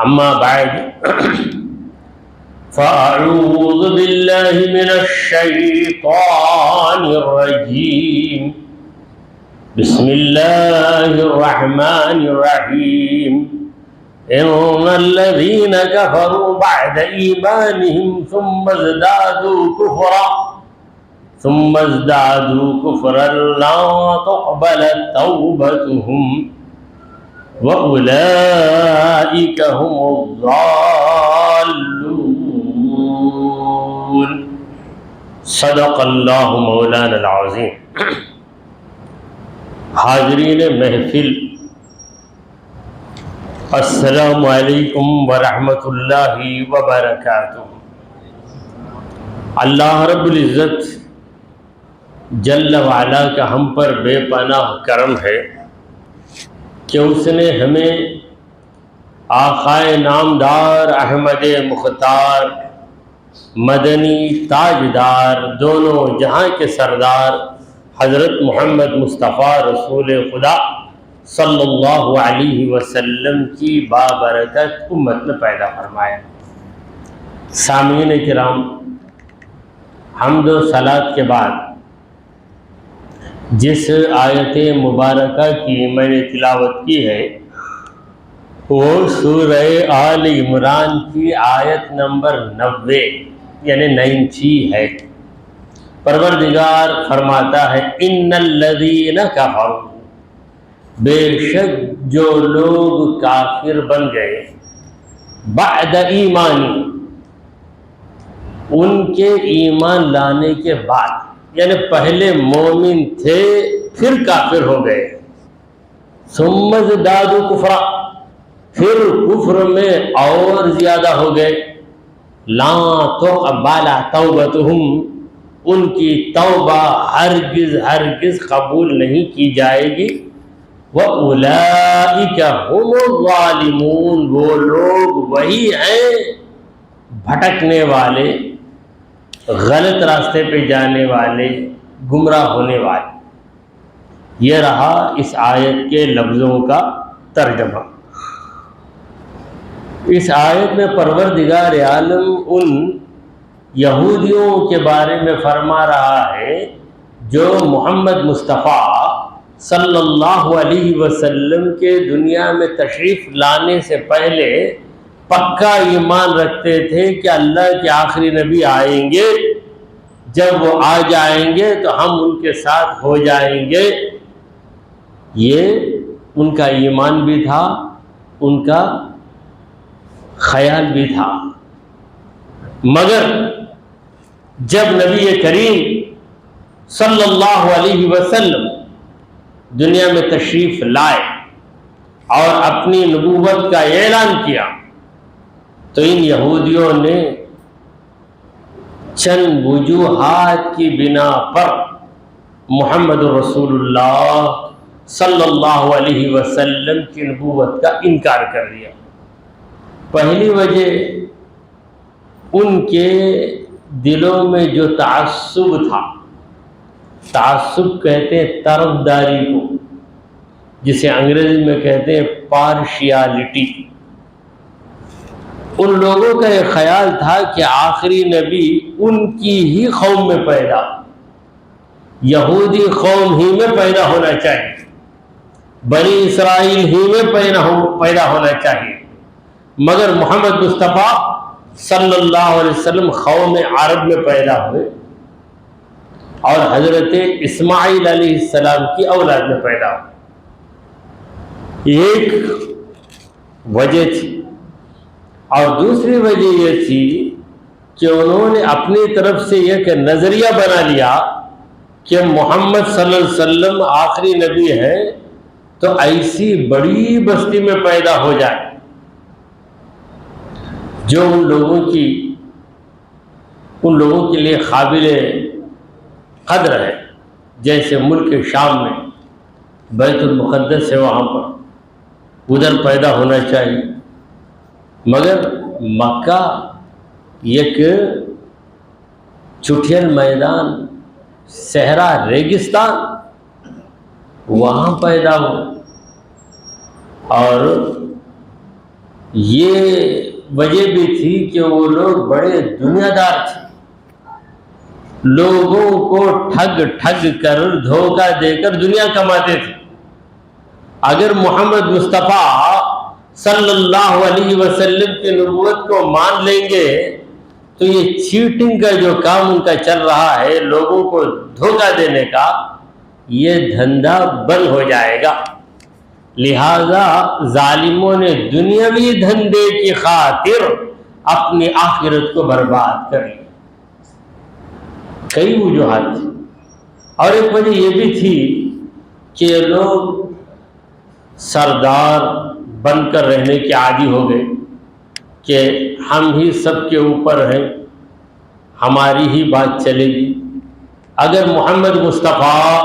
اما بعد فاعوذ باللہ من الشیطان الرجیم بسم اللہ الرحمن الرحیم ان الذین کفروا بعد ایمانہم ثم ازدادوا کفرا لا تقبل توبتهم وَأُولَئِكَ هُمُ الضَّالُّونَ صدق اللہ مولانا العظیم۔ حاضرین محفل، السلام علیکم ورحمۃ اللہ وبرکاتہ۔ اللہ رب العزت جل وعلا کا ہم پر بے پناہ کرم ہے کہ اس نے ہمیں آقائے نامدار احمد مختار مدنی تاجدار دونوں جہاں کے سردار حضرت محمد مصطفیٰ رسول خدا صلی اللہ علیہ وسلم کی بابرکت امت میں پیدا فرمایا۔ سامعین کرام، حمد و صلات کے بعد جس آیت مبارکہ کی میں نے تلاوت کی ہے وہ سورہ آل عمران کی آیت نمبر 90 یعنی 90 ہے۔ پروردگار فرماتا ہے ان الذین کفروا، بے شک جو لوگ کافر بن گئے، بعد ایمانی، ان کے ایمان لانے کے بعد، یعنی پہلے مومن تھے پھر کافر ہو گئے، ثم ازدادوا کفرا، پھر کفر میں اور زیادہ ہو گئے، لا تقبل توبتہم، ان کی توبہ ہرگز ہرگز قبول نہیں کی جائے گی، وَأُولَئِكَ هُمُ الظَّالِمُونَ، وہ لوگ وہی ہیں بھٹکنے والے، غلط راستے پہ جانے والے، گمراہ ہونے والے۔ یہ رہا اس آیت کے لفظوں کا ترجمہ۔ اس آیت میں پروردگار عالم ان یہودیوں کے بارے میں فرما رہا ہے جو محمد مصطفیٰ صلی اللہ علیہ وسلم کے دنیا میں تشریف لانے سے پہلے پکا ایمان رکھتے تھے کہ اللہ کے آخری نبی آئیں گے، جب وہ آ جائیں گے تو ہم ان کے ساتھ ہو جائیں گے۔ یہ ان کا ایمان بھی تھا، ان کا خیال بھی تھا، مگر جب نبی کریم صلی اللہ علیہ وسلم دنیا میں تشریف لائے اور اپنی نبوت کا اعلان کیا تو ان یہودیوں نے چند وجوہات کی بنا پر محمد رسول اللہ صلی اللہ علیہ وسلم کی نبوت کا انکار کر دیا۔ پہلی وجہ ان کے دلوں میں جو تعصب تھا، تعصب کہتے ہیں طرفداری کو، جسے انگریزی میں کہتے ہیں پارشیالٹی۔ ان لوگوں کا یہ خیال تھا کہ آخری نبی ان کی ہی قوم میں پیدا، یہودی قوم ہی میں پیدا ہونا چاہیے، بنی اسرائیل ہی میں پیدا ہونا چاہیے، مگر محمد مصطفیٰ صلی اللہ علیہ وسلم قوم عرب میں پیدا ہوئے اور حضرت اسماعیل علیہ السلام کی اولاد میں پیدا ہوئے۔ ایک وجہ تھی، اور دوسری وجہ یہ تھی کہ انہوں نے اپنی طرف سے ایک نظریہ بنا لیا کہ محمد صلی اللہ علیہ وسلم آخری نبی ہے تو ایسی بڑی بستی میں پیدا ہو جائے جو ان لوگوں کے لیے قابل قدر ہے، جیسے ملک شام میں بیت المقدس ہے، وہاں پر ادھر پیدا ہونا چاہیے، مگر مکہ ایک چٹھیل میدان، صحرا، ریگستان، وہاں پیدا ہو، اور یہ وجہ بھی تھی کہ وہ لوگ بڑے دنیا دار تھے، لوگوں کو ٹھگ کر دھوکہ دے کر دنیا کماتے تھے۔ اگر محمد مصطفیٰ صلی اللہ علیہ وسلم کی نبوت کو مان لیں گے تو یہ چیٹنگ کا جو کام ان کا چل رہا ہے، لوگوں کو دھوکہ دینے کا، یہ دھندا بند ہو جائے گا۔ لہذا ظالموں نے دنیاوی دھندے کی خاطر اپنی آخرت کو برباد کر لی۔ کئی وجوہات تھی، اور ایک وجہ یہ بھی تھی کہ لوگ سردار بن کر رہنے کے عادی ہو گئے کہ ہم ہی سب کے اوپر ہیں، ہماری ہی بات چلے گی۔ اگر محمد مصطفیٰ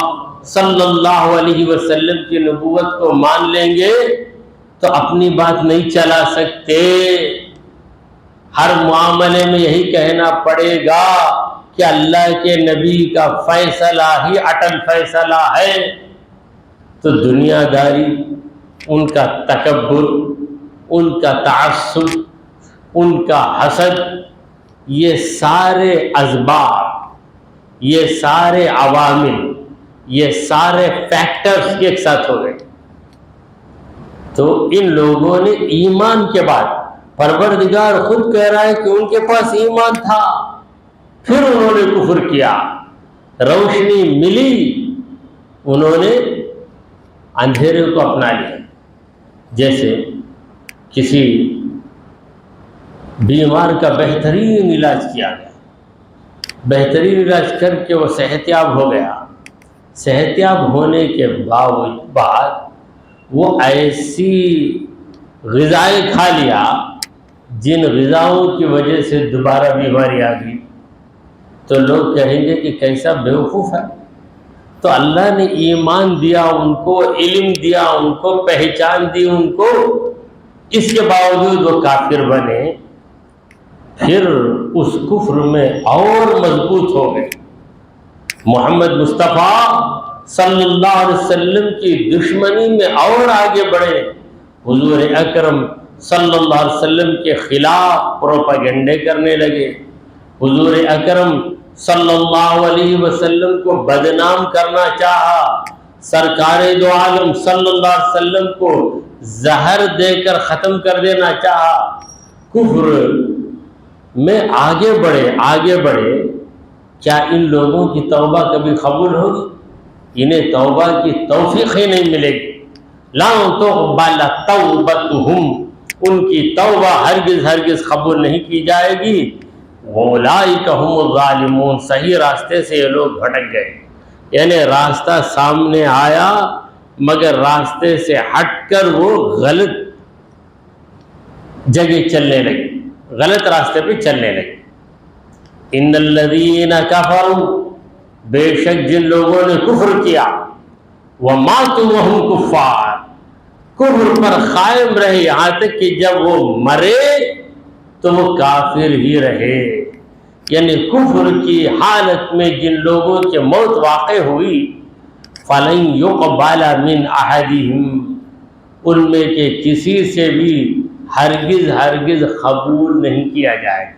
صلی اللہ علیہ وسلم کی نبوت کو مان لیں گے تو اپنی بات نہیں چلا سکتے، ہر معاملے میں یہی کہنا پڑے گا کہ اللہ کے نبی کا فیصلہ ہی اٹل فیصلہ ہے۔ تو دنیا داری، ان کا تکبر، ان کا تعصب، ان کا حسد، یہ سارے اسباب، یہ سارے عوامل، یہ سارے فیکٹرز ایک ساتھ ہو گئے۔ تو ان لوگوں نے ایمان کے بعد، پروردگار خود کہہ رہا ہے کہ ان کے پاس ایمان تھا، پھر انہوں نے کفر کیا، روشنی ملی، انہوں نے اندھیرے کو اپنا لیا۔ جیسے کسی بیمار کا بہترین علاج کیا گیا، بہترین علاج کر کے وہ صحت یاب ہو گیا، صحت یاب ہونے کے بعد وہ ایسی غذائیں کھا لیا جن غذاؤں کی وجہ سے دوبارہ بیماری آ گئی، تو لوگ کہیں گے کہ کیسا بیوقوف ہے۔ تو اللہ نے ایمان دیا ان کو، علم دیا ان کو، پہچان دی ان کو، اس کے باوجود وہ کافر بنے، پھر اس کفر میں اور مضبوط ہو گئے، محمد مصطفیٰ صلی اللہ علیہ وسلم کی دشمنی میں اور آگے بڑھے، حضور اکرم صلی اللہ علیہ وسلم کے خلاف پروپیگنڈے کرنے لگے، حضور اکرم صلی اللہ علیہ وسلم کو بدنام کرنا چاہا، سرکار دو عالم صلی اللہ علیہ وسلم کو زہر دے کر ختم کر دینا چاہا، کفر میں آگے بڑھے۔ کیا ان لوگوں کی توبہ کبھی قبول ہوگی؟ انہیں توبہ کی توفیق ہی نہیں ملے گی۔ لا تقبل توبتہم، ان کی توبہ ہرگز قبول نہیں کی جائے گی۔ اولئک هم الظالمون، صحیح راستے سے یہ لوگ بھٹک گئے، یعنی راستہ سامنے آیا مگر راستے سے ہٹ کر وہ غلط جگہ چلنے لگے، غلط راستے پہ چلنے لگے۔ ان الذین کفروا، بے شک جن لوگوں نے کفر کیا، وماتوا وهم کفار، کفر پر قائم رہے یہاں تک کہ جب وہ مرے تو وہ کافر ہی رہے، یعنی کفر کی حالت میں جن لوگوں کی موت واقع ہوئی، فَلَن يُقْبَلَ مِنْ أَحَدِهِمْ، ان میں کے کسی سے بھی ہرگز قبول نہیں کیا جائے گا۔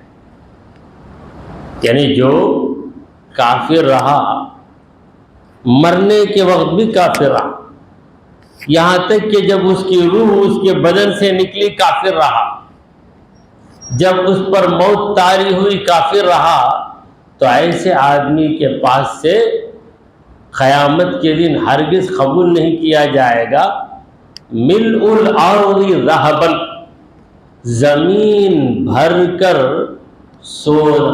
یعنی جو کافر رہا، مرنے کے وقت بھی کافر رہا، یہاں تک کہ جب اس کی روح اس کے بدن سے نکلی کافر رہا، جب اس پر موت طاری ہوئی کافر رہا، تو ایسے آدمی کے پاس سے قیامت کے دن ہرگز قبول نہیں کیا جائے گا ملء الارض ذہبا، زمین بھر کر سونا،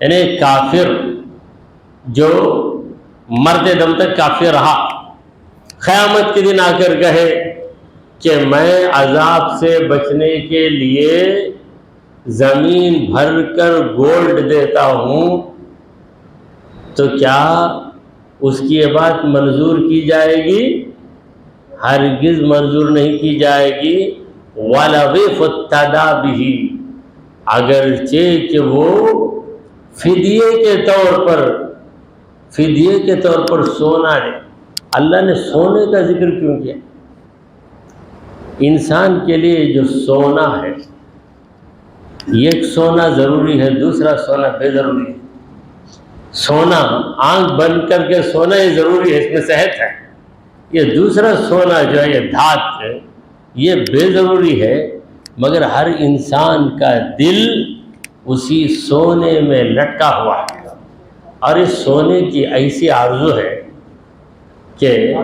یعنی کافر جو مرتے دم تک کافر رہا، قیامت کے دن آ کر کہے کہ میں عذاب سے بچنے کے لیے زمین بھر کر گولڈ دیتا ہوں، تو کیا اس کی یہ بات منظور کی جائے گی؟ ہرگز منظور نہیں کی جائے گی۔ وَلَوِ فُتَّدَى بِهِ، اگرچہ کہ وہ فدیے کے طور پر سونا دے۔ اللہ نے سونے کا ذکر کیوں کیا؟ انسان کے لیے جو سونا ہے، ایک سونا ضروری ہے، دوسرا سونا بے ضروری ہے۔ سونا آنکھ بند کر کے سونا یہ ضروری ہے، اس میں صحت ہے۔ یہ دوسرا سونا جو ہے، یہ دھات ہے، یہ بے ضروری ہے، مگر ہر انسان کا دل اسی سونے میں لٹکا ہوا ہے۔ اور اس سونے کی ایسی آرزو ہے کہ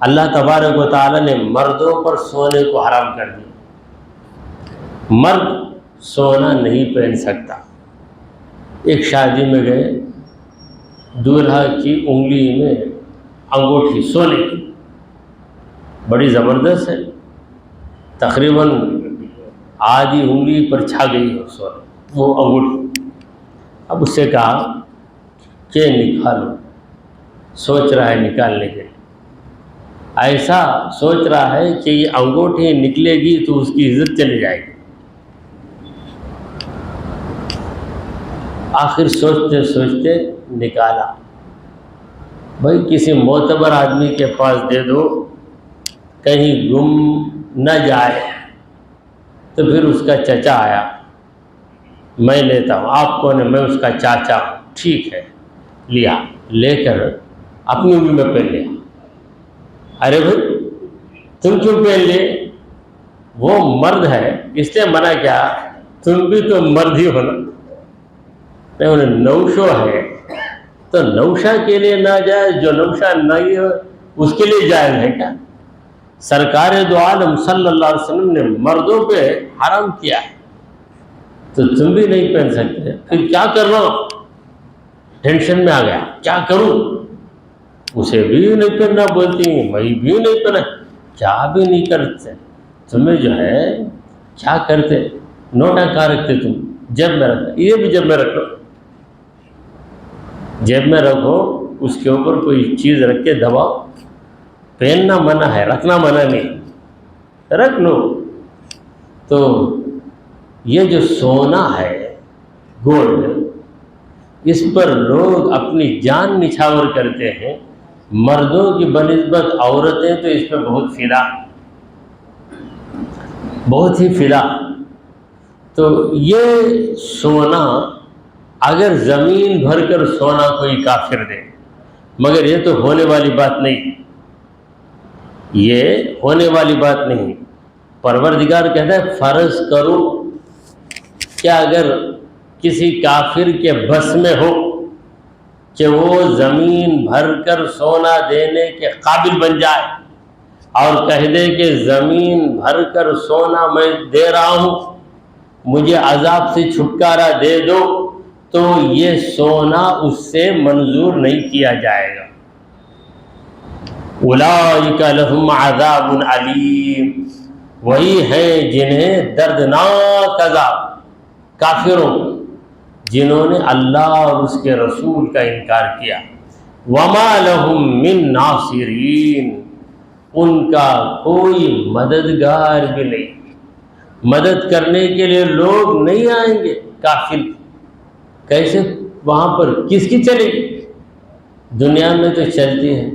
اللہ تبارک و تعالیٰ نے مردوں پر سونے کو حرام کر دیا۔ مرد سونا نہیں پہن سکتا۔ ایک شادی میں گئے، دولہا کی انگلی میں انگوٹھی سونے کی، بڑی زبردست ہے، تقریباً آدھی انگلی پر چھا گئی ہو سونا وہ انگوٹھی۔ اب اس سے کہا کہ نکالو، سوچ رہا ہے نکالنے کے لیے، ایسا سوچ رہا ہے کہ یہ انگوٹھی نکلے گی تو اس کی عزت چلی جائے گی۔ آخر سوچتے سوچتے نکالا۔ بھائی کسی معتبر آدمی کے پاس دے دو، کہیں گم نہ جائے۔ تو پھر اس کا چچا آیا، میں لیتا ہوں، آپ کون ہے؟ میں اس کا چاچا ہوں۔ ٹھیک ہے، لیا، لے کر اپنی انگلی میں پہن لیا۔ ارے بھائی تم کیوں پہن لیے؟ وہ مرد ہے اس لیے منع کیا، تم بھی تو مرد ہی ہونا۔ نوشو ہے تو نوشا کے لیے نہ جائز، جو نوشا نہیں ہو اس کے لیے جائز ہے کیا؟ سرکار دو عالم صلی اللہ علیہ وسلم نے مردوں پہ حرام کیا ہے، تو تم بھی نہیں پہن سکتے۔ پھر کیا کر رہا ہوں؟ ٹینشن میں آ گیا، کیا کروں؟ اسے بھی نہیں پہننا بولتی ہوں، میں بھی نہیں پہنا، کیا بھی نہیں کرتے تمہیں جو ہے، کیا کرتے؟ نوٹا کہاں رکھتے تم؟ جیب میں رکھو، یہ بھی جیب میں رکھو، جیب میں رکھو، اس کے اوپر کوئی چیز رکھ کے دباؤ۔ پہننا منع ہے، رکھنا منع نہیں، رکھ لو۔ تو یہ جو سونا ہے، گولڈ، اس پر لوگ اپنی جان نچھاور کرتے ہیں۔ مردوں کی بنسبت عورتیں تو اس پہ بہت ہی فدا۔ تو یہ سونا اگر زمین بھر کر سونا کوئی کافر دے، مگر یہ تو ہونے والی بات نہیں، یہ ہونے والی بات نہیں۔ پروردگار کہتا ہے فرض کرو کہ اگر کسی کافر کے بس میں ہو کہ وہ زمین بھر کر سونا دینے کے قابل بن جائے اور کہہ دے کہ زمین بھر کر سونا میں دے رہا ہوں، مجھے عذاب سے چھٹکارا دے دو، تو یہ سونا اس سے منظور نہیں کیا جائے گا۔ اولئک لہم عذاب علیم، وہی ہیں جنہیں دردناک عذاب، کافروں جنہوں نے اللہ اور اس کے رسول کا انکار کیا۔ وما لہم من ناصرین، ان کا کوئی مددگار بھی نہیں، مدد کرنے کے لیے لوگ نہیں آئیں گے۔ کافر کیسے وہاں پر کس کی چلے گی؟ دنیا میں تو چلتی ہے،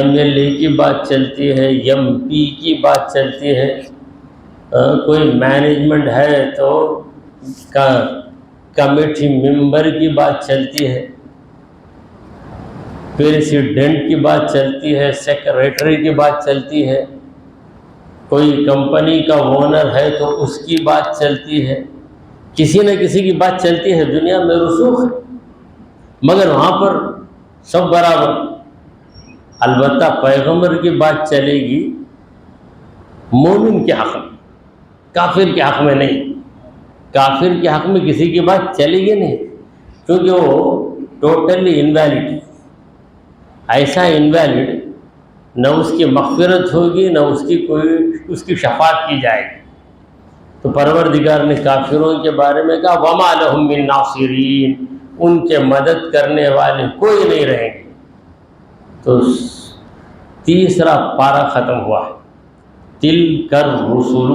MLA کی بات چلتی ہے، MP کی بات چلتی ہے، کوئی مینجمنٹ ہے تو کمیٹی ممبر کی بات چلتی ہے، پریزیڈنٹ کی بات چلتی ہے، سیکریٹری کی بات چلتی ہے، کوئی کمپنی کا اونر ہے تو اس کی بات چلتی ہے، کسی نہ کسی کی بات چلتی ہے، دنیا میں رسوخ ہے، مگر وہاں پر سب برابر۔ البتہ پیغمبر کی بات چلے گی مومن کے حق میں، کافر کے حق میں نہیں۔ کافر کے حق میں کسی کی بات چلے گی نہیں، کیونکہ وہ ٹوٹلی انویلڈ، ایسا انویلڈ، نہ اس کی مغفرت ہوگی نہ اس کی شفاعت کی جائے گی۔ تو پروردگار نے کافروں کے بارے میں کہا وما لہم من ناصرین، ان کے مدد کرنے والے کوئی نہیں رہیں گے۔ تو تیسرا پارہ ختم ہوا ہے، تلک الرسل،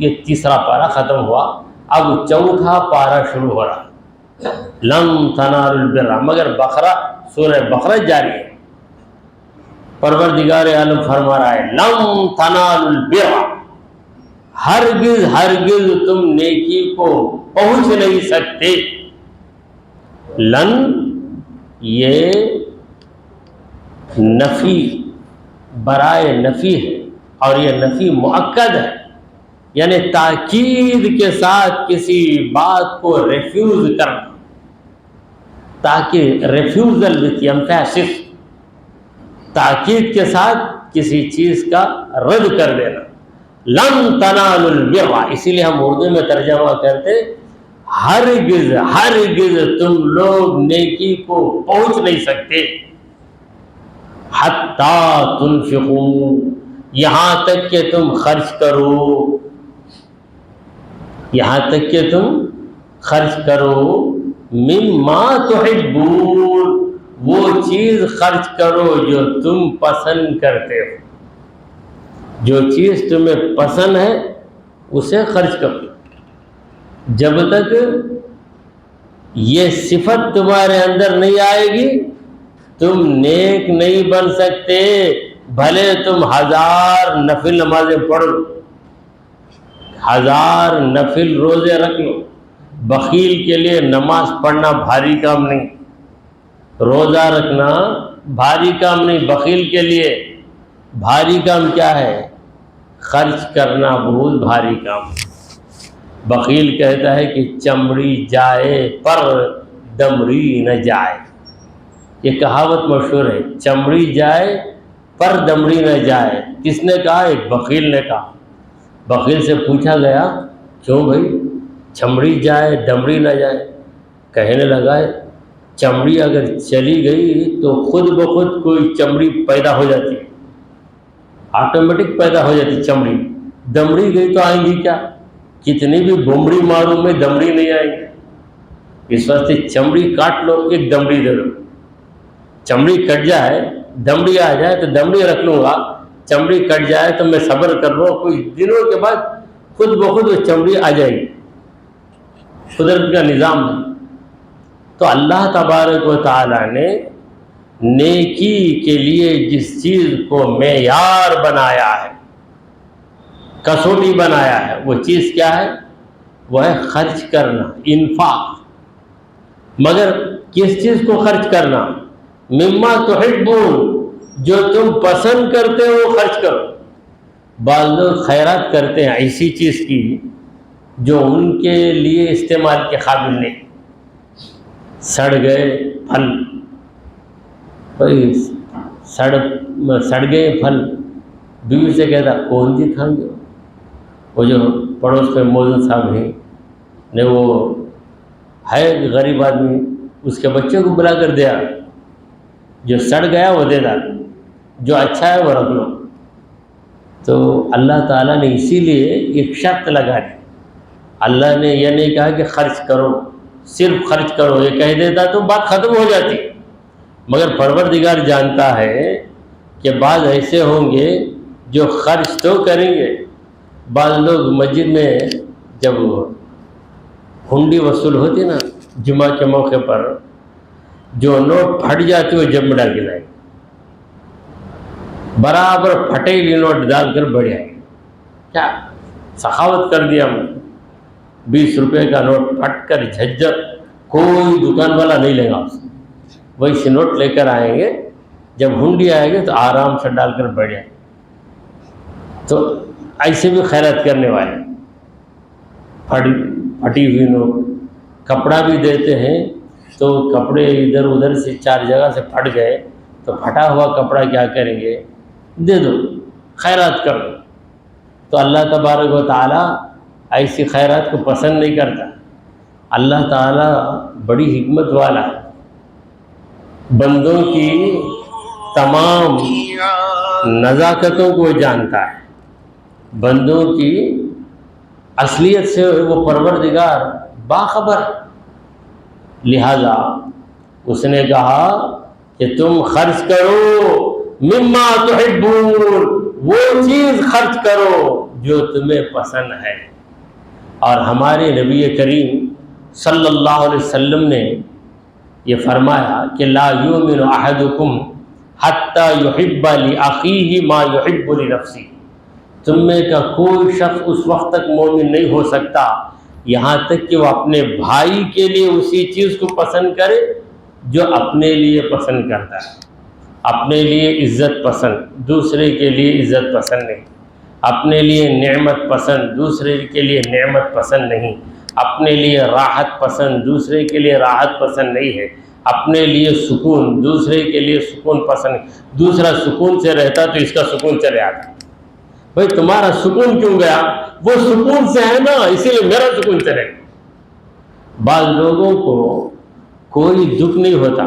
یہ تیسرا پارہ ختم ہوا، اب چوتھا پارہ شروع ہو رہا ہے۔ لن تنالوا البر، مگر بقرہ، سورہ بقرہ جاری ہے۔ پروردگار عالم فرما رہا ہے لم تنالوا البر، ہرگز ہرگز تم نیکی کو پہنچ نہیں سکتے. لن یہ نفی برائے نفی ہے، اور یہ نفی مؤکد ہے، یعنی تاکید کے ساتھ کسی بات کو ریفیوز کرنا، تاکہ ریفیوزل وتھ ایمفیسس، تاکید کے ساتھ کسی چیز کا رد کر دینا. لن تنالوا البر، اسی لیے ہم اردو میں ترجمہ کرتے ہرگز ہرگز تم لوگ نیکی کو پہنچ نہیں سکتے. حتی تنفقوا، یہاں تک کہ تم خرچ کرو، یہاں تک کہ تم خرچ کرو. مما تحبون، وہ چیز خرچ کرو جو تم پسند کرتے ہو، جو چیز تمہیں پسند ہے اسے خرچ کرو. جب تک یہ صفت تمہارے اندر نہیں آئے گی تم نیک نہیں بن سکتے، بھلے تم 1000 نفل نمازیں پڑھ لو، 1000 نفل روزے رکھ لو. بخیل کے لیے نماز پڑھنا بھاری کام نہیں، روزہ رکھنا بھاری کام نہیں. بخیل کے لیے بھاری کام کیا ہے؟ خرچ کرنا بہت بھاری کام. بخیل کہتا ہے کہ چمڑی جائے پر دمڑی نہ جائے. یہ کہاوت مشہور ہے، چمڑی جائے پر دمڑی نہ جائے. کس نے کہا؟ ایک بخیل نے کہا. بخیل سے پوچھا گیا کیوں بھائی چمڑی جائے دمڑی نہ جائے؟ کہنے لگا چمڑی اگر چلی گئی تو خود بخود کوئی چمڑی پیدا ہو جاتی، آٹومیٹک پیدا ہو جاتی چمڑی. دمڑی گئی تو آئیں گی کیا؟ کتنی بھی بمڑی ماروں میں دمڑی نہیں آئے گی. اس واسطے چمڑی کاٹ لو، ایک دمڑی دے دو. چمڑی کٹ جائے دمڑی آ جائے تو دمڑی رکھ لوں گا، چمڑی کٹ جائے تو میں صبر کر لوں، کچھ دنوں کے بعد خود بخود وہ چمڑی آ جائے گی. قدرت کا نظام ہے. تو اللہ تبارک و تعالیٰ نے نیکی کے لیے جس چیز کو معیار بنایا ہے، کسوٹی بنایا ہے، وہ چیز کیا ہے؟ وہ ہے خرچ کرنا، انفاق. مگر کس چیز کو خرچ کرنا؟ مما تحبون، جو تم پسند کرتے ہو خرچ کرو. بعض لوگ خیرات کرتے ہیں ایسی چیز کی جو ان کے لیے استعمال کے قابل نہیں. سڑ گئے پھل، سڑ گئے پھل، بیوی سے کہتا کون سی کھائیں گے؟ وہ جو پڑوس میں موزن صاحب ہیں نے، وہ ہے غریب آدمی، اس کے بچے کو بلا کر دیا، جو سڑ گیا وہ دے ڈال، جو اچھا ہے وہ رکھ لو. تو اللہ تعالیٰ نے اسی لیے ایک شرط لگا دی. اللہ نے یہ نہیں کہا کہ خرچ کرو، صرف خرچ کرو، یہ کہہ دیتا تو بات ختم ہو جاتی. مگر پروردگار جانتا ہے کہ بعض ایسے ہوں گے جو خرچ تو کریں گے. بعض لوگ مسجد میں جب ہنڈی وصول ہوتی نا جمعہ کے موقع پر، جو نوٹ پھٹ جاتے وہ جب میں ڈال کے لائے، برابر پھٹے ہوئے نوٹ ڈال کر بڑھ آئے. کیا سخاوت کر دیا ہم نے. 20 روپے کا نوٹ پھٹ کر جھجھر، کوئی دکان والا نہیں لے گا اس کو. ویسے نوٹ لے کر آئیں گے، جب ہنڈی آئے گی تو آرام سے ڈال کر بڑھ جائے. تو ایسے بھی خیرات کرنے والے پھٹی ہوئی نوٹ. کپڑا بھی دیتے ہیں تو کپڑے ادھر ادھر سے 4 جگہ سے پھٹ گئے تو پھٹا ہوا کپڑا کیا کریں گے؟ دے دو، خیرات کر دو. تو اللہ تبارک و تعالیٰ ایسی خیرات کو پسند نہیں کرتا. اللہ تعالیٰ بڑی حکمت والا ہے، بندوں کی تمام نزاکتوں کو جانتا ہے، بندوں کی اصلیت سے وہ پروردگار باخبر. لہذا اس نے کہا کہ تم خرچ کرو مما تحبون، وہ چیز خرچ کرو جو تمہیں پسند ہے. اور ہمارے نبی کریم صلی اللہ علیہ وسلم نے یہ فرمایا کہ لا یؤمن احدکم حتی حتی یحب لأخیہ ما یحب لنفسہ، تم میں کا کوئی شخص اس وقت تک مومن نہیں ہو سکتا یہاں تک کہ وہ اپنے بھائی کے لیے اسی چیز کو پسند کرے جو اپنے لیے پسند کرتا ہے۔ اپنے لیے عزت پسند، دوسرے کے لیے عزت پسند نہیں۔ اپنے لیے نعمت پسند، دوسرے کے لیے نعمت پسند نہیں۔ اپنے لیے راحت پسند، دوسرے کے لیے راحت پسند نہیں ہے۔ اپنے لیے سکون، دوسرے کے لیے سکون پسند نہیں۔ دوسرا سکون سے رہتا تو اس کا سکون چلے آتا۔ بھائی تمہارا سکون کیوں گیا؟ وہ سکون سے ہے نا، اسی لیے میرا سکون چلے گا۔ بعض لوگوں کو کوئی دکھ نہیں ہوتا،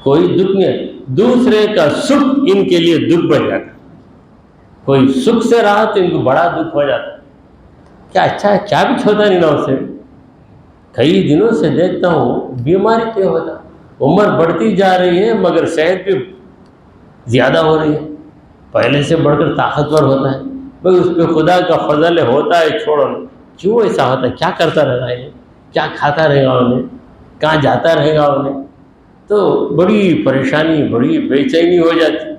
کوئی دکھ نہیں، دوسرے کا سکھ ان کے لیے دکھ بن جاتا۔ کوئی سکھ سے رہا تو ان کو بڑا دکھ ہو جاتا، کیا اچھا ہے، کیا بھی چھوتا نہیں نا اسے۔ کئی دنوں سے دیکھتا ہوں بیماری پہ ہوتا، عمر بڑھتی جا رہی ہے مگر صحت بھی زیادہ ہو رہی ہے، پہلے سے بڑھ کر طاقتور ہوتا ہے۔ بھائی اس پہ خدا کا فضل ہوتا ہے، چھوڑو، کیوں ایسا ہوتا ہے؟ کیا کرتا رہے گا یہ؟ کیا کھاتا رہے گا انہیں؟ کہاں جاتا رہے گا انہیں؟ تو بڑی پریشانی، بڑی بے چینی ہو جاتی۔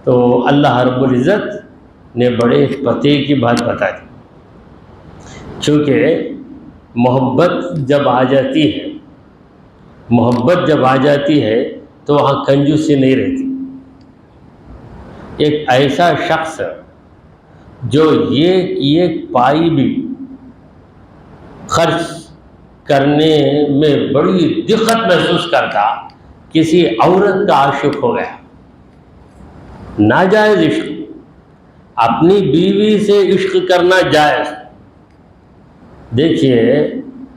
تو اللہ رب العزت نے بڑے پتے کی بات بتا دی، چونکہ محبت جب آ جاتی ہے، محبت جب آ جاتی ہے تو وہاں کنجوسی نہیں رہتی۔ ایک ایسا شخص جو ایک پائی بھی خرچ کرنے میں بڑی دقت محسوس کرتا، کسی عورت کا عاشق ہو گیا، ناجائز عشق، اپنی بیوی سے عشق کرنا جائز۔ دیکھیے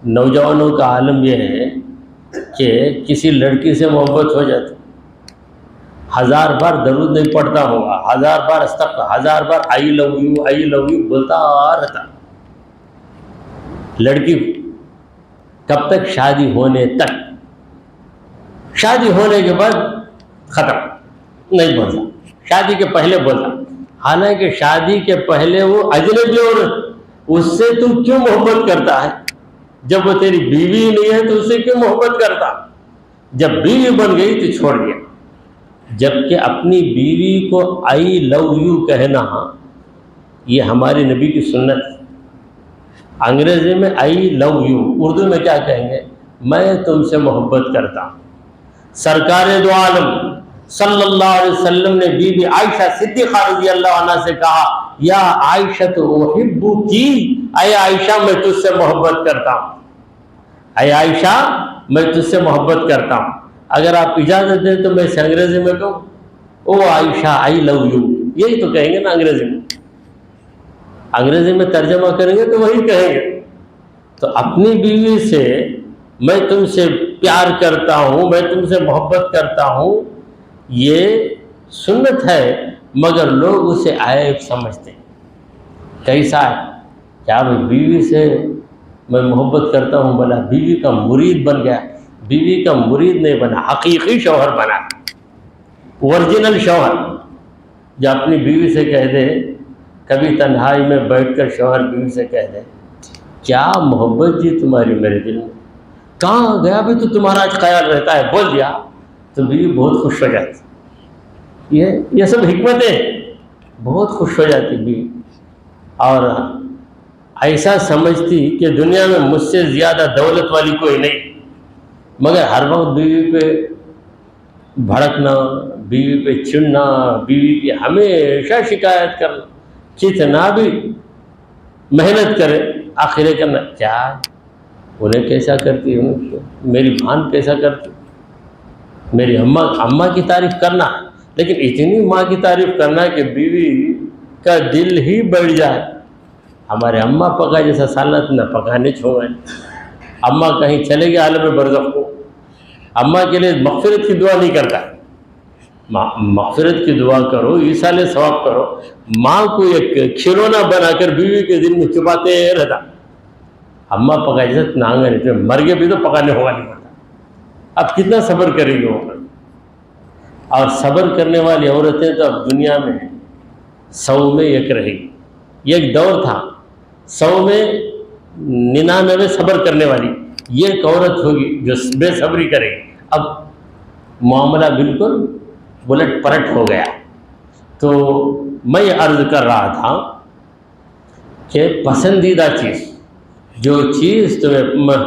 نوجوانوں کا عالم یہ ہے کہ کسی لڑکی سے محبت ہو جاتی، 1000 بار درود نہیں پڑھتا ہوگا، 1000 بار استغفار، 1000 بار آئی love you I love you بولتا رہتا۔ لڑکی کب تک؟ شادی ہونے تک۔ شادی ہونے کے بعد ختم، نہیں بولتا، شادی کے پہلے بولتا۔ حالانکہ شادی کے پہلے وہ اجنبی عورت، اس سے تو کیوں محبت کرتا ہے؟ جب وہ تیری بیوی نہیں ہے تو اس سے کیوں محبت کرتا؟ جب بیوی بن گئی تو چھوڑ دیا۔ جبکہ اپنی بیوی کو آئی لو یو کہنا یہ ہمارے نبی کی سنت ہے۔ انگریزی میں آئی لو یو، اردو میں کیا کہیں گے؟ میں تم سے محبت کرتا ہوں۔ سرکار دو عالم صلی اللہ علیہ وسلم نے بی بی عائشہ صدیقہ رضی اللہ عنہ سے کہا، یا عائشہ احبکی، اے عائشہ میں تجھ سے محبت کرتا ہوں، اے عائشہ میں تجھ سے محبت کرتا ہوں۔ اگر آپ اجازت دیں تو میں اسے انگریزی میں کہوں، او عائشہ آئی لو یو، یہی تو کہیں گے نا انگریزی میں۔ انگریزی میں ترجمہ کریں گے تو وہی کہیں گے۔ تو اپنی بیوی سے میں تم سے پیار کرتا ہوں، میں تم سے محبت کرتا ہوں، یہ سنت ہے، مگر لوگ اسے عیب سمجھتے ہیں۔ کیسا ہے؟ کیا میں بیوی سے میں محبت کرتا ہوں، بلا بیوی کا مرید بن گیا؟ بیوی کا مرید نہیں بنا، حقیقی شوہر بنا، اوریجنل شوہر، جو اپنی بیوی سے کہہ دے، کبھی تنہائی میں بیٹھ کر شوہر بیوی سے کہہ دے، کیا محبت جی تمہاری میرے دل میں، کہاں گیا بھی تو تمہارا خیال رہتا ہے، بول دیا تو بیوی بہت خوش ہو جاتی۔ یہ سب حکمتیں، بہت خوش ہو جاتی بیوی، اور ایسا سمجھتی کہ دنیا میں مجھ سے زیادہ دولت والی کوئی نہیں، مگر ہر وقت بیوی پہ بھڑکنا، بیوی پہ چڑھنا، بیوی کی ہمیشہ شکایت کرنا، کتنا بھی محنت کرے آخرے کرنا، کیا انہیں کیسا کرتی ہے، میری بہن کیسا کرتی، میری اماں کی تعریف کرنا، لیکن اتنی ماں کی تعریف کرنا کہ بیوی کا دل ہی بیٹھ جائے۔ ہمارے اماں پکا جیسا سالت نہ پکانے چھوڑیں، اماں کہیں چلے گئے عالم برزخ کو، اماں کے لیے مغفرت کی دعا نہیں کرتا، مغفرت کی دعا کرو، ایصال ثواب کرو، ماں کو ایک کھلونا بنا کر بیوی کے دل میں چھپاتے رہتا۔ اماں پکا جیسا نانگا نہیں، مر گئے بھی تو پکانے ہوا نہیں پڑتا، اب کتنا صبر کرے گی وہ؟ اور صبر کرنے والی عورتیں تو اب دنیا میں 100 میں 1 رہے گی۔ یہ ایک دور تھا 100 میں 99 صبر کرنے والی، یہ ایک عورت ہوگی جو بے صبری کرے گی۔ اب معاملہ بالکل الٹ پلٹ ہو گیا۔ تو میں یہ عرض کر رہا تھا کہ پسندیدہ چیز، جو چیز تمہیں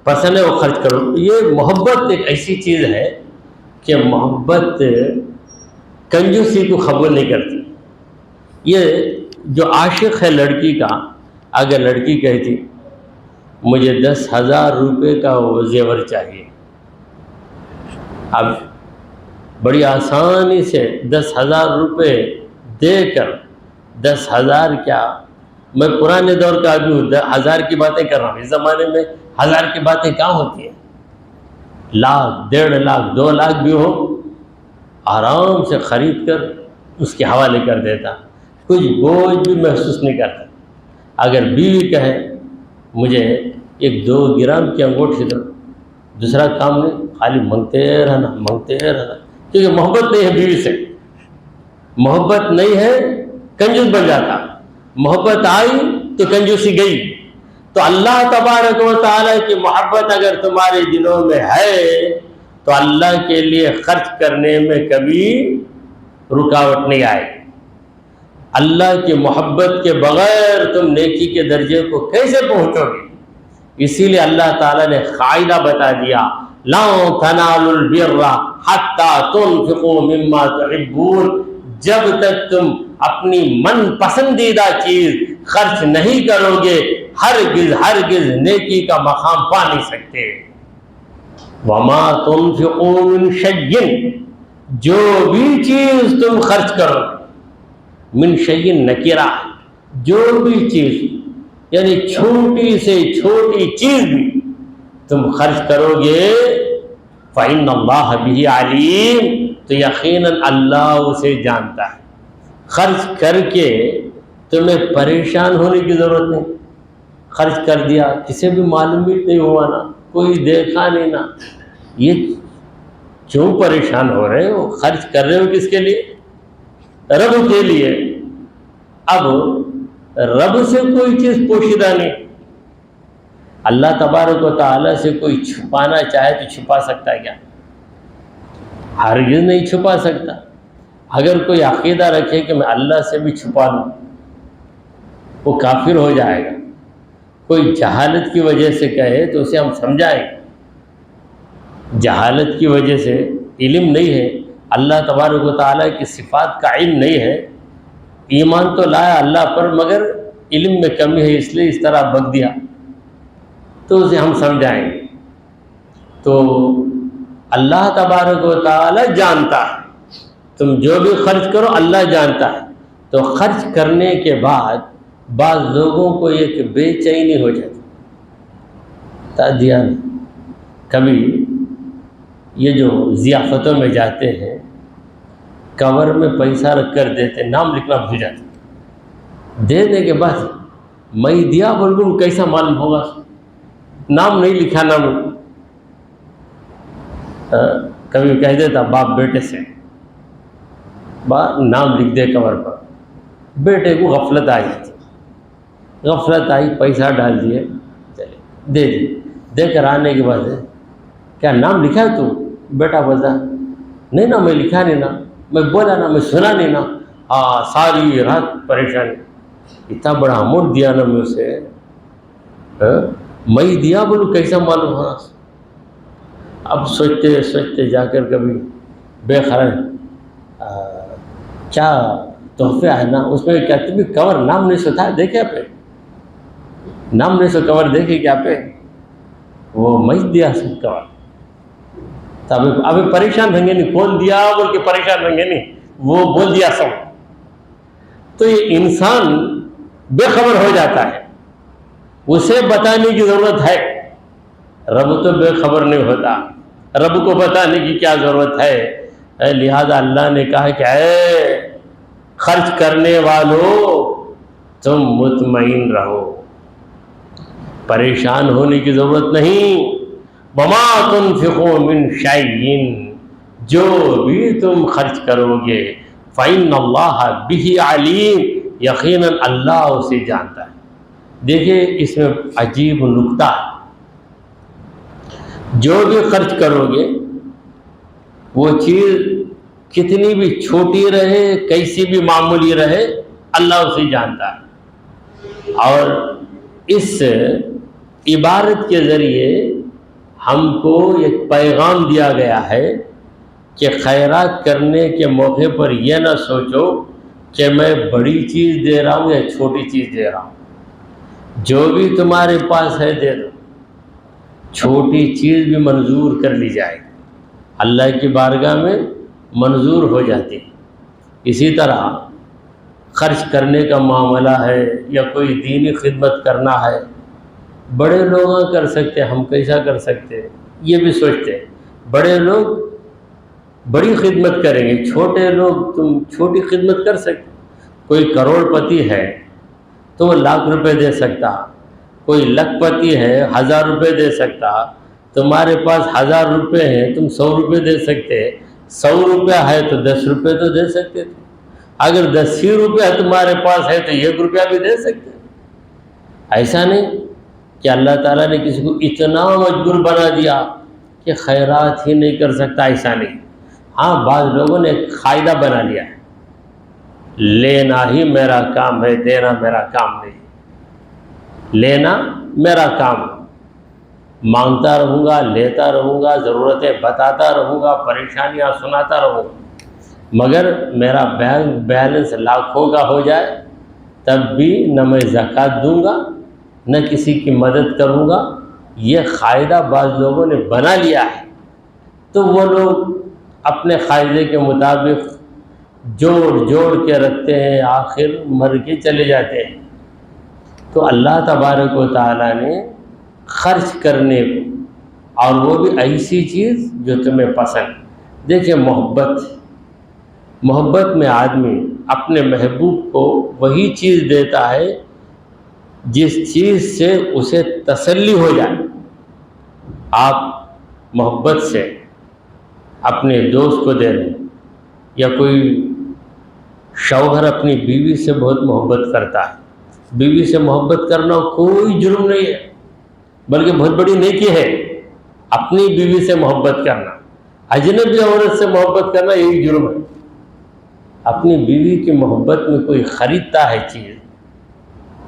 پسند ہے وہ خرچ کرو۔ یہ محبت ایک ایسی چیز ہے کہ محبت کنجوسی کو قبول نہیں کرتی۔ یہ جو عاشق ہے لڑکی کا، اگر لڑکی کہتی مجھے 10,000 روپے کا وہ زیور چاہیے، اب بڑی آسانی سے 10,000 روپے دے کر، 10,000 کیا، میں پرانے دور کا آدمی ہوں، 1000 کی باتیں کر رہا ہوں، اس زمانے میں 1000 کی باتیں کہاں ہوتی ہیں؟ لاکھ، 1.5 لاکھ، 2 لاکھ بھی ہو آرام سے خرید کر اس کے حوالے کر دیتا، کچھ بوجھ بھی محسوس نہیں کرتا۔ اگر بیوی کہے مجھے 1-2 گرام کی انگوٹھی دو، دوسرا کام نہیں، خالی منگتے رہنا، کیونکہ محبت نہیں ہے بیوی سے، محبت نہیں ہے کنجوس بن جاتا، محبت آئی تو کنجوسی گئی۔ تو اللہ تبارک و تعالیٰ کی محبت اگر تمہارے دلوں میں ہے تو اللہ کے لیے خرچ کرنے میں کبھی رکاوٹ نہیں آئے گی۔ اللہ کی محبت کے بغیر تم نیکی کے درجے کو کیسے پہنچو گے؟ اسی لیے اللہ تعالیٰ نے قاعدہ بتا دیا، لَن تَنَالُوا الْبِرَّ حَتَّى تُنْفِقُوا مِمَّا تُحِبُّونَ، جب تک تم اپنی من پسندیدہ چیز خرچ نہیں کرو گے ہرگز نیکی کا مقام پا نہیں سکتے۔ وَمَا تُنْفِقُوا مِنْ شَيْءٍ، جو بھی چیز تم خرچ کرو، من شیء نکرہ، جو بھی چیز، یعنی چھوٹی سے چھوٹی چیز بھی تم خرچ کرو گے، فَإِنَّ اللَّهَ بِهِ عَلِيمٌ، تو یقیناً اللہ اسے جانتا ہے۔ خرچ کر کے تمہیں پریشان ہونے کی ضرورت نہیں، خرچ کر دیا، کسی بھی معلوم بھی نہیں ہوا نا، کوئی دیکھا نہیں نا، یہ کیوں پریشان ہو رہے ہو؟ خرچ کر رہے ہو کس کے لیے؟ رب کے لیے۔ اب رب سے کوئی چیز پوشیدہ نہیں، اللہ تبارک و تعالیٰ سے کوئی چھپانا چاہے تو چھپا سکتا ہے کیا؟ ہرگز نہیں چھپا سکتا۔ اگر کوئی عقیدہ رکھے کہ میں اللہ سے بھی چھپا لوں، وہ کافر ہو جائے گا۔ کوئی جہالت کی وجہ سے کہے تو اسے ہم سمجھائیں گے، جہالت کی وجہ سے، علم نہیں ہے، اللہ تبارک و تعالیٰ کی صفات کا علم نہیں ہے، ایمان تو لایا اللہ پر مگر علم میں کمی ہے اس لیے اس طرح بک دیا، تو اسے ہم سمجھائیں گے۔ تو اللہ تبارک و تعالیٰ جانتا ہے، تم جو بھی خرچ کرو اللہ جانتا ہے۔ تو خرچ کرنے کے بعد بعض لوگوں کو ایک بے چینی ہو جاتی، تادیان کبھی یہ جو ضیافتوں میں جاتے ہیں کور میں پیسہ رکھ کر دیتے، نام لکھنا بھول جاتے، دینے کے بعد میں دیا بولوں کیسا معلوم ہوگا، نام نہیں لکھا، نام کبھی کہہ دیتا باپ بیٹے سے، نام لکھ دے کور پر، بیٹے کو غفلت آئی تھی، غفلت آئی، پیسہ ڈال دیے، چلے دے دی، دے کر آنے کے بعد کیا نام لکھا ہے تو؟ بیٹا بولتا نہیں نا میں لکھا نہیں نا، میں بولا نا، میں سنا نہیں نا، ساری رات پریشانی، اتنا بڑا اماؤنٹ دیا نا میں اسے، میں دیا بولوں کیسا معلوم ہونا۔ اب سوچتے سوچتے جا کر کبھی بے خرج کیا تحفے آئے نا، اس میں کیا بھی کور نام نہیں سو تھا، دیکھے آپ نام نہیں سو کور دیکھے کیا پہ وہ میں دیا سب کور، تو ابھی پریشان رہیں گے نہیں، کون دیا بول کے پریشان رہیں گے نہیں، وہ بول دیا سب۔ تو یہ انسان بے خبر ہو جاتا ہے، اسے بتانے کی ضرورت ہے، رب تو بے خبر نہیں ہوتا، رب کو بتانے کی کیا ضرورت ہے؟ لہذا اللہ نے کہا کہ اے خرچ کرنے والوں تم مطمئن رہو، پریشان ہونے کی ضرورت نہیں۔ وَمَا تُنْفِقُوا مِنْ شَيْءٍ، جو بھی تم خرچ کرو گے، فَإِنَّ اللَّهَ بِهِ عَلِيمٌ، یقیناً اللہ اسے جانتا ہے۔ دیکھیں اس میں عجیب نکتہ ہے، جو بھی خرچ کرو گے وہ چیز کتنی بھی چھوٹی رہے، کیسی بھی معمولی رہے، اللہ اسے جانتا ہے۔ اور اس عبارت کے ذریعے ہم کو ایک پیغام دیا گیا ہے کہ خیرات کرنے کے موقع پر یہ نہ سوچو کہ میں بڑی چیز دے رہا ہوں یا چھوٹی چیز دے رہا ہوں۔ جو بھی تمہارے پاس ہے دے دو، چھوٹی چیز بھی منظور کر لی جائے، اللہ کی بارگاہ میں منظور ہو جاتی ہے۔ اسی طرح خرچ کرنے کا معاملہ ہے یا کوئی دینی خدمت کرنا ہے، بڑے لوگ کر سکتے ہیں، ہم کیسا کر سکتے ہیں، یہ بھی سوچتے ہیں۔ بڑے لوگ بڑی خدمت کریں گے، چھوٹے لوگ تم چھوٹی خدمت کر سکتے۔ کوئی کروڑ پتی ہے تو وہ لاکھ روپے دے سکتا، کوئی لکھ پتی ہے 1000 روپے دے سکتا، تمہارے پاس 1000 روپے ہیں تم 100 روپے دے سکتے، 100 روپے ہے تو 10 روپے تو دے سکتے تھے، اگر 10 روپے تمہارے پاس ہے تو 1 روپیہ بھی دے سکتے۔ ایسا نہیں کہ اللہ تعالیٰ نے کسی کو اتنا مجبور بنا دیا کہ خیرات ہی نہیں کر سکتا، ایسا نہیں۔ ہاں، بعض لوگوں نے ایک قاعدہ بنا لیا ہے، لینا ہی میرا کام ہے، دینا میرا کام نہیں۔ لینا میرا کام ہے، مانگتا رہوں گا، لیتا رہوں گا، ضرورتیں بتاتا رہوں گا، پریشانیاں سناتا رہوں گا، مگر میرا بینک بیلنس لاکھوں کا ہو جائے تب بھی نہ میں زکوٰۃ دوں گا نہ کسی کی مدد کروں گا، یہ قاعدہ بعض لوگوں نے بنا لیا ہے۔ تو وہ لوگ اپنے قاعدے کے مطابق جوڑ کے رکھتے ہیں، آخر مر کے چلے جاتے ہیں۔ تو اللہ تبارک و تعالیٰ نے خرچ کرنے کو، اور وہ بھی ایسی چیز جو تمہیں پسند۔ دیکھیں، محبت میں آدمی اپنے محبوب کو وہی چیز دیتا ہے جس چیز سے اسے تسلی ہو جائے۔ آپ محبت سے اپنے دوست کو دے رہے ہیں، یا کوئی شوہر اپنی بیوی سے بہت محبت کرتا ہے، بیوی سے محبت کرنا کوئی جرم نہیں ہے، بلکہ بہت بڑی نیکی ہے۔ اپنی بیوی سے محبت کرنا، اجنبی عورت سے محبت کرنا یہی جرم ہے۔ اپنی بیوی کی محبت میں کوئی خریدتا ہے چیز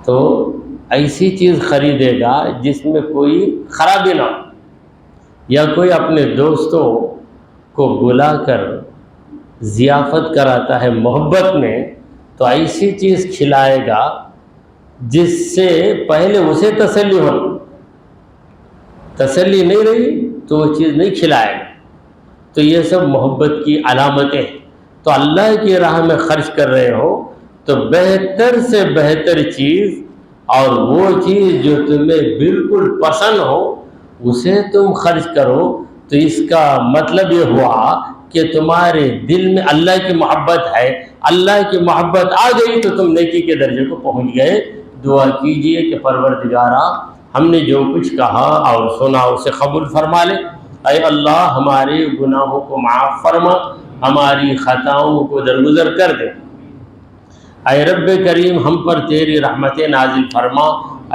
تو ایسی چیز خریدے گا جس میں کوئی خرابی نہ ہو، یا کوئی اپنے دوستوں کو بلا کر ضیافت کراتا ہے محبت میں تو ایسی چیز کھلائے گا جس سے پہلے اسے تسلی ہو، تسلی نہیں رہی تو وہ چیز نہیں کھلائے گا۔ تو یہ سب محبت کی علامتیں ہیں۔ تو اللہ کی راہ میں خرچ کر رہے ہو تو بہتر سے بہتر چیز، اور وہ چیز جو تمہیں بالکل پسند ہو اسے تم خرچ کرو، تو اس کا مطلب یہ ہوا کہ تمہارے دل میں اللہ کی محبت ہے، اللہ کی محبت آ گئی تو تم نیکی کے درجے کو پہنچ گئے۔ دعا کیجئے کہ پروردگارا، ہم نے جو کچھ کہا اور سنا اسے قبول فرما لے۔ اے اللہ، ہمارے گناہوں کو معاف فرما، ہماری خطاؤں کو درگزر کر دے۔ اے رب کریم، ہم پر تیری رحمتیں نازل فرما۔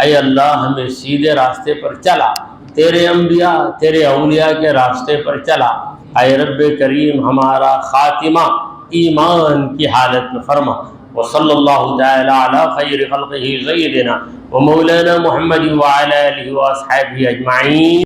اے اللہ، ہمیں سیدھے راستے پر چلا، تیرے انبیاء تیرے اولیاء کے راستے پر چلا۔ اے رب کریم، ہمارا خاتمہ ایمان کی حالت میں فرما۔ وصلی اللہ تعالی علی خیر خلقہ سیدنا و مولانا محمد وعلی آلہ و اصحابہ اجمعین۔